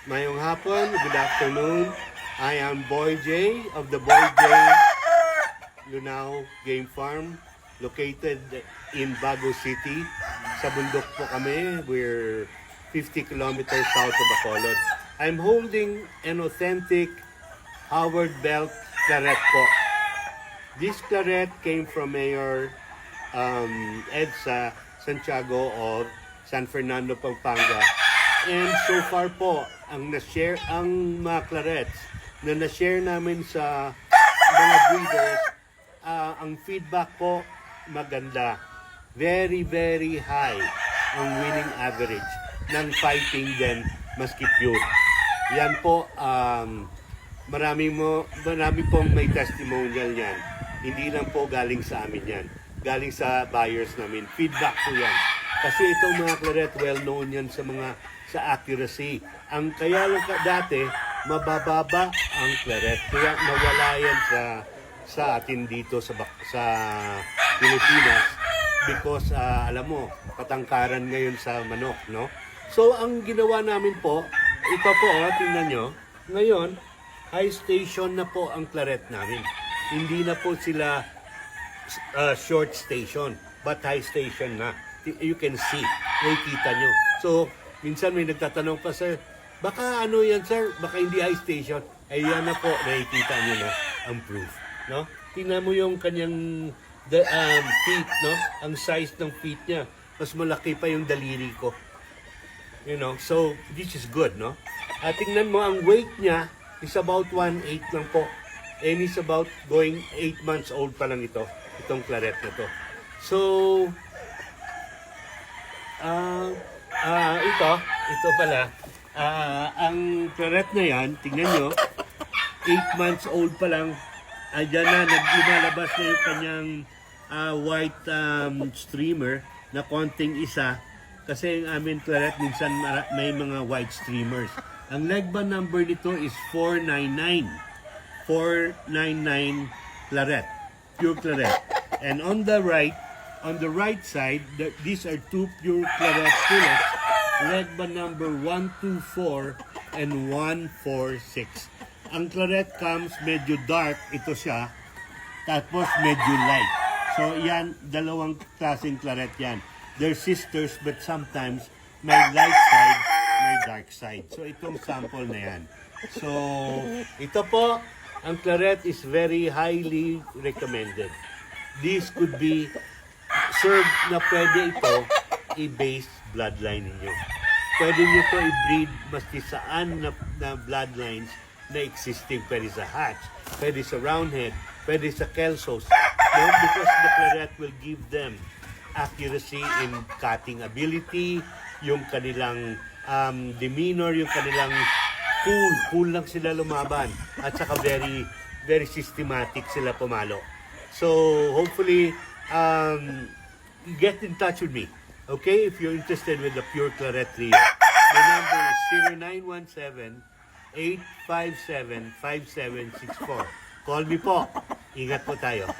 Mayong hapon, good afternoon. I am Boy J of the Boy J Lunao Game Farm, located in Bago City. Sa bundok po kami. We're 50 kilometers south of Bacolod. I'm holding an authentic Howard Belt Claret po. This claret came from Mayor Edsa Santiago of San Fernando, Pampanga. And so far po, ang mga clarets na na-share namin sa mga breeders, ang feedback po maganda. Very, very high ang winning average ng fighting din maski pure. Yan po, marami pong may testimonial yan. Hindi lang po galing sa amin yan. Galing sa buyers namin. Feedback po yan. Kasi itong mga claret, well known yan sa accuracy. Ang kaya lang dati, mabababa ang claret. Kaya nawala yan sa atin dito sa Pilipinas because alam mo, patangkaran ngayon sa manok, no? So ang ginawa namin po, ito po, tingnan nyo, ngayon, high station na po ang claret namin. Hindi na po sila short station, but high station na. You can see, nakikita nyo. So, minsan may nagtatanong pa, sir, baka ano yan, sir? Baka hindi high station. Ay, yan na po, nakikita nyo na ang proof. No? Tingnan mo yung kanyang feet, no? Ang size ng feet niya. Mas malaki pa yung daliri ko. You know, so, this is good, no? At tingnan mo, ang weight niya is about 1/8 lang po. And it's about going 8 months old pa lang itong claret na to. So, ito pala, ang claret na yan, tingnan nyo, 8 months old pa lang, dyan na, naglumalabas na yung kanyang white streamer na konting isa, kasi ang aming claret minsan may mga white streamers. Ang legba number nito is 499. 499 claret, pure claret. And on the right side, these are two pure claret pullets, legba number 124 and 146. Ang claret comes medyo dark, ito siya, tapos medyo light. So yan, dalawang klaseng claret yan. They're sisters but sometimes may light side, may dark side. So itong sample na yan. So ito po, ang claret is very highly recommended. This could be served na pwede ito i-base bloodline ninyo. Pwede nyo ito i-breed maski saan na bloodlines na existing. Pwede sa hatch, pwede sa roundhead, pwede sa kelsos. No? Because the claret will give them accuracy in cutting ability, yung kanilang demeanor, yung kanilang cool lang sila lumaban, at saka very, very systematic sila pumalo. So, hopefully, get in touch with me, okay? If you're interested with the Pure Claret Trio. The number is 0917-857-5764. Call me po. Ingat po tayo.